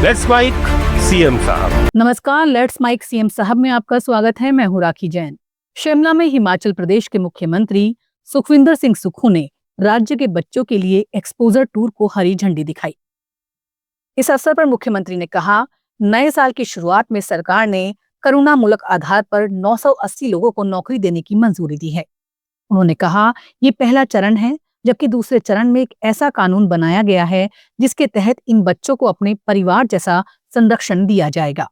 Let's mic CM साहब। नमस्कार, let's mic CM साहब में आपका स्वागत है। मैं हूं राखी जैन। शिमला में हिमाचल प्रदेश के मुख्यमंत्री सुखविंदर सिंह सुक्खू ने राज्य के बच्चों के लिए एक्सपोजर टूर को हरी झंडी दिखाई। इस अवसर पर मुख्यमंत्री ने कहा, नए साल की शुरुआत में सरकार ने करुणामूलक आधार पर 980 लोगों को नौकरी देने की मंजूरी दी है। उन्होंने कहा, ये पहला चरण है, जबकि दूसरे चरण में एक ऐसा कानून बनाया गया है जिसके तहत इन बच्चों को अपने परिवार जैसा संरक्षण दिया जाएगा।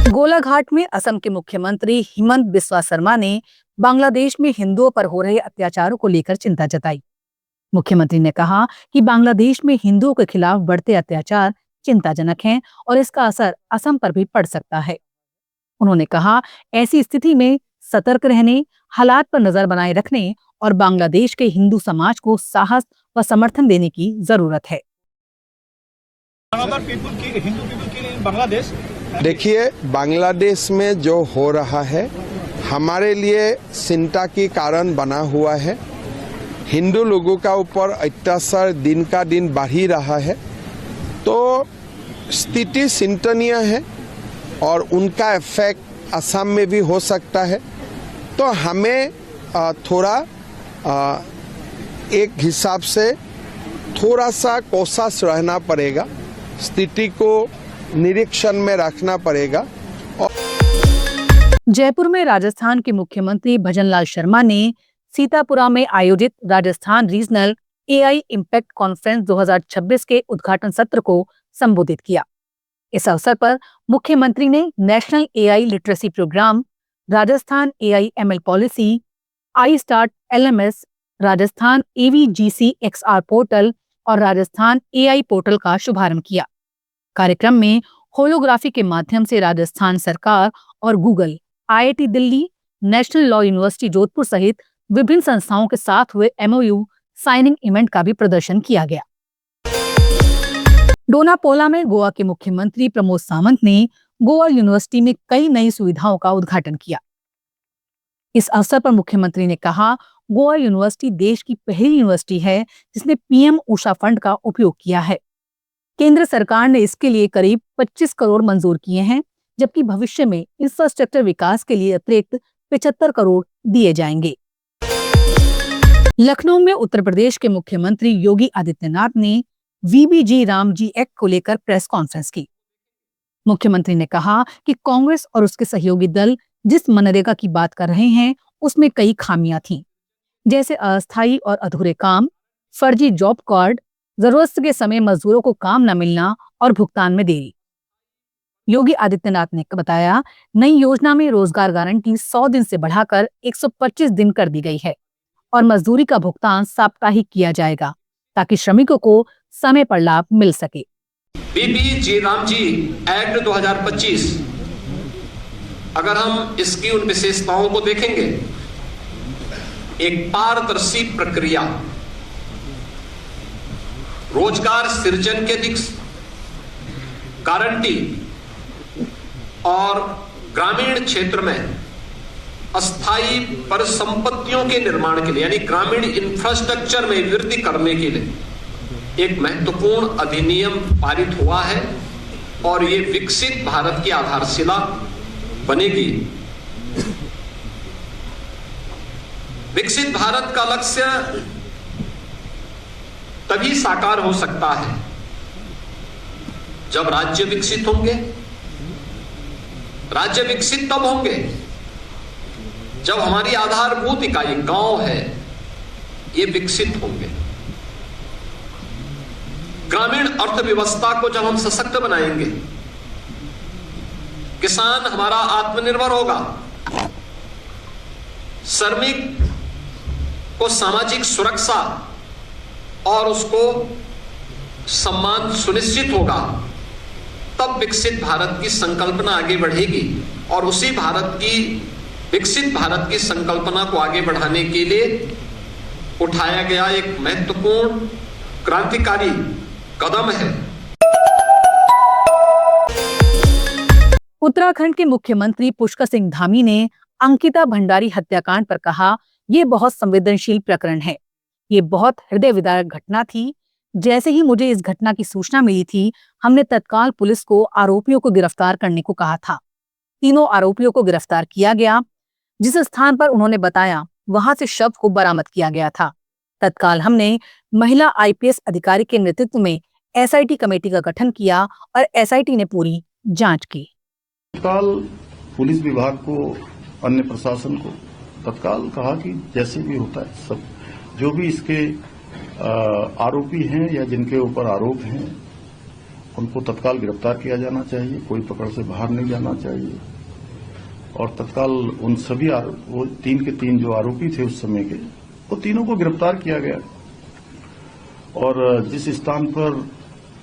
गोलाघाट में असम के मुख्यमंत्री हिमंत बिस्वा शर्मा ने बांग्लादेश में हिंदुओं पर हो रहे अत्याचारों को लेकर चिंता जताई। मुख्यमंत्री ने कहा कि बांग्लादेश में हिंदुओं के खिलाफ बढ़ते अत्याचार चिंताजनक हैं और इसका असर असम पर भी पड़ सकता है। उन्होंने कहा, ऐसी स्थिति में सतर्क रहने, हालात पर नजर बनाए रखने और बांग्लादेश के हिंदू समाज को साहस व समर्थन देने की जरूरत है। देखिए, बांग्लादेश में जो हो रहा है हमारे लिए चिंता की कारण बना हुआ है। हिंदू लोगों का ऊपर अत्याचार दिन का दिन बढ़ ही रहा है, तो स्थिति चिंतनीय है और उनका इफेक्ट असम में भी हो सकता है। तो हमें थोड़ा एक हिसाब से थोड़ा सा कोशिश रहना पड़ेगा, स्थिति को निरीक्षण में रखना पड़ेगा। जयपुर में राजस्थान के मुख्यमंत्री भजनलाल शर्मा ने सीतापुरा में आयोजित Rajasthan regional AI impact conference 2026 के उद्घाटन सत्र को संबोधित किया। इस अवसर पर मुख्यमंत्री ने national AI literacy programme, Rajasthan AI ML policy, iStart LMS, Rajasthan AVGC XR portal और राजस्थान एआई पोर्टल का शुभारंभ किया। कार्यक्रम में होलोग्राफी के माध्यम से राजस्थान सरकार और Google, IIT Delhi, national law university Jodhpur सहित विभिन्न संस्थाओं के साथ हुए एमओयू साइनिंग इवेंट का भी प्रदर्शन किया गया। डोनापोला में गोवा के मुख्यमंत्री प्रमोद सावंत ने गोवा यूनिवर्सिटी में कई नई सुविधाओं का उद्घाटन किया। इस अवसर पर मुख्यमंत्री ने कहा, गोवा यूनिवर्सिटी देश की पहली यूनिवर्सिटी है जिसने पीएम ऊषा फंड का उपयोग किया है। केंद्र सरकार ने इसके लिए करीब 25 करोड़ मंजूर किए हैं, जबकि भविष्य में इंफ्रास्ट्रक्चर विकास के लिए अतिरिक्त 75 करोड़ दिए जाएंगे। लखनऊ में उत्तर प्रदेश के मुख्यमंत्री योगी आदित्यनाथ ने वीबीजी रामजी एक्ट को लेकर प्रेस कॉन्फ्रेंस की। मुख्यमंत्री ने कहा कि कांग्रेस और उसके सहयोगी दल जिस मनरेगा की बात कर रहे हैं उसमें कई खामियां थीं, जैसे अस्थायी और अधूरे काम, फर्जी जॉब कार्ड, जरूरत के समय मजदूरों को काम न मिलना और भुगतान में देरी। योगी आदित्यनाथ ने बताया, नई योजना में रोजगार गारंटी 100 दिन से बढ़ाकर 125 दिन कर दी गई है और मजदूरी का भुगतान साप्ताहिक किया जाएगा ताकि श्रमिकों को समय पर लाभ मिल सके। वीबीजी रामजी एक्ट 2025, अगर हम इसकी उन विशेषताओं को देखेंगे, एक पारदर्शी प्रक्रिया, रोजगार सृजन के दिक्स गारंटी और ग्रामीण क्षेत्र में अस्थायी परिसंपत्तियों के निर्माण के लिए यानी ग्रामीण इंफ्रास्ट्रक्चर में वृद्धि करने के लिए एक महत्वपूर्ण अधिनियम पारित हुआ है और ये विकसित भारत की आधारशिला बनेगी। विकसित भारत का लक्ष्य तभी साकार हो सकता है जब राज्य विकसित होंगे। राज्य विकसित तब होंगे जब हमारी आधारभूत इकाई गांव है ये विकसित होंगे। ग्रामीण अर्थव्यवस्था को जब हम सशक्त बनाएंगे, किसान हमारा आत्मनिर्भर होगा, श्रमिक को सामाजिक सुरक्षा और उसको सम्मान सुनिश्चित होगा, तब विकसित भारत की संकल्पना आगे बढ़ेगी। और उसी विकसित भारत की संकल्पना को आगे बढ़ाने के लिए उठाया गया एक महत्वपूर्ण क्रांतिकारी कदम है। उत्तराखंड के मुख्यमंत्री पुष्कर सिंह धामी ने अंकिता भंडारी हत्याकांड पर कहा, ये बहुत संवेदनशील प्रकरण है, ये बहुत हृदय विदारक घटना थी। जैसे ही मुझे इस घटना की सूचना मिली थी, हमने तत्काल पुलिस को आरोपियों को गिरफ्तार करने को कहा था। तीनों आरोपियों को गिरफ्तार किया गया। जिस स्थान पर उन्होंने बताया, वहां से शव को बरामद किया गया था। तत्काल हमने महिला आईपीएस अधिकारी के नेतृत्व में एसआईटी कमेटी का गठन किया और एसआईटी ने पूरी जांच की। तत्काल पुलिस विभाग को, अन्य प्रशासन को तत्काल कहा कि जैसे भी होता है सब जो भी इसके आरोपी हैं या जिनके ऊपर आरोप हैं उनको तत्काल गिरफ्तार किया जाना चाहिए, कोई पकड़ से बाहर नहीं जाना चाहिए। और तत्काल उन सभी वो 3 के 3 जो आरोपी थे उस समय के, वो तीनों को गिरफ्तार किया गया। और जिस स्थान पर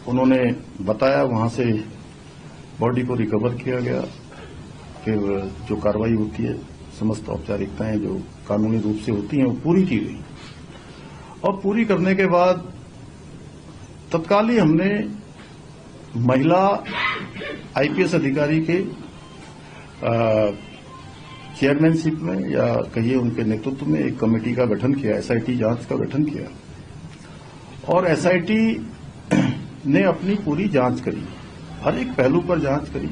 उन्होंने बताया वहां से बॉडी को रिकवर किया गया। फिर जो कार्रवाई होती है, समस्त औपचारिकताएं जो कानूनी रूप से होती हैं वो पूरी की गई। और पूरी करने के बाद तत्काल ही हमने महिला आईपीएस अधिकारी के चेयरमैनशिप में या कहिए उनके नेतृत्व में एक कमेटी का गठन किया, एसआईटी जांच का गठन किया। और एसआईटी ने अपनी पूरी जांच करी, हर एक पहलू पर जांच करी।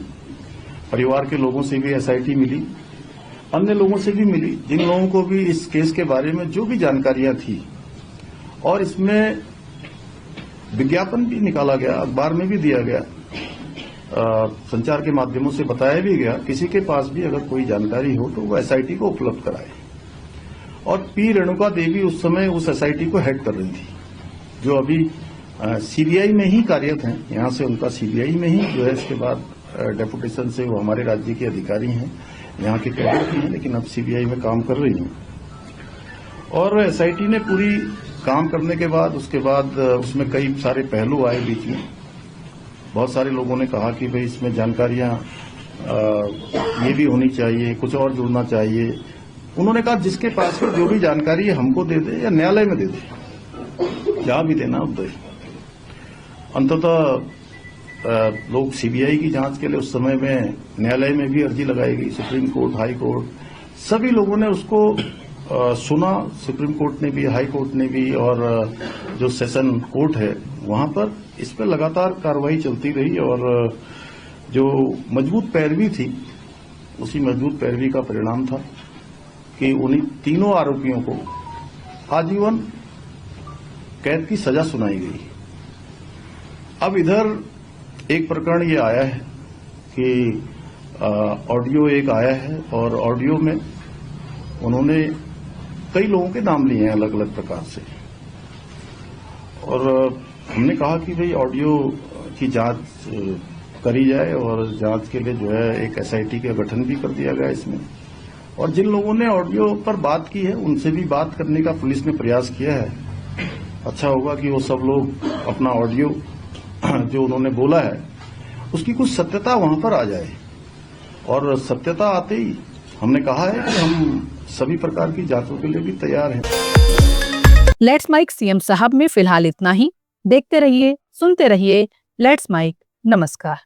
परिवार के लोगों से भी एसआईटी मिली, अन्य लोगों से भी मिली, जिन लोगों को भी इस केस के बारे में जो भी जानकारियां थी। और इसमें विज्ञापन भी निकाला गया, अखबार में भी दिया गया, संचार के माध्यमों से बताया भी गया, किसी के पास भी अगर कोई जानकारी हो तो वो एसआईटी को उपलब्ध कराए। और पी रेणुका देवी उस समय उस एसआईटी को हेड कर रही थी, जो अभी सीबीआई में ही कार्यरत हैं। यहां से उनका सीबीआई में ही जो है, इसके बाद डेपुटेशन से वो हमारे राज्य के अधिकारी हैं, यहाँ के कैडर भी हैं, लेकिन अब सीबीआई में काम कर रही हैं। और एसआईटी ने पूरी काम करने के बाद उसके बाद उसमें कई सारे पहलू आए बीच में। बहुत सारे लोगों ने कहा कि भाई इसमें जानकारियां ये भी होनी चाहिए, कुछ और जुड़ना चाहिए। उन्होंने कहा जिसके पास में जो भी जानकारी है हमको दे दे या न्यायालय में दे दे, जहां भी देना अब दे। अंततः लोग सीबीआई की जांच के लिए उस समय में न्यायालय में भी अर्जी लगाई गई, सुप्रीम कोर्ट, हाई कोर्ट, सभी लोगों ने उसको सुना। सुप्रीम कोर्ट ने भी, हाई कोर्ट ने भी, और जो सेशन कोर्ट है वहां पर इस पर लगातार कार्रवाई चलती रही। और जो मजबूत पैरवी थी, उसी मजबूत पैरवी का परिणाम था कि उन्हीं तीनों आरोपियों को आजीवन कैद की सजा सुनाई गई। अब इधर एक प्रकरण ये आया है कि ऑडियो एक आया है, और ऑडियो में उन्होंने कई लोगों के नाम लिए हैं अलग अलग प्रकार से। और हमने कहा कि भाई ऑडियो की जांच करी जाए, और जांच के लिए जो है एक एसआईटी का गठन भी कर दिया गया इसमें। और जिन लोगों ने ऑडियो पर बात की है उनसे भी बात करने का पुलिस ने प्रयास किया है। अच्छा होगा कि वो सब लोग अपना ऑडियो जो उन्होंने बोला है उसकी कुछ सत्यता वहां पर आ जाए। और सत्यता आते ही हमने कहा है कि हम सभी प्रकार की जांचों के लिए भी तैयार हैं। लेट्स माइक सीएम साहब में फिलहाल इतना ही। देखते रहिए, सुनते रहिए लेट्स माइक। नमस्कार।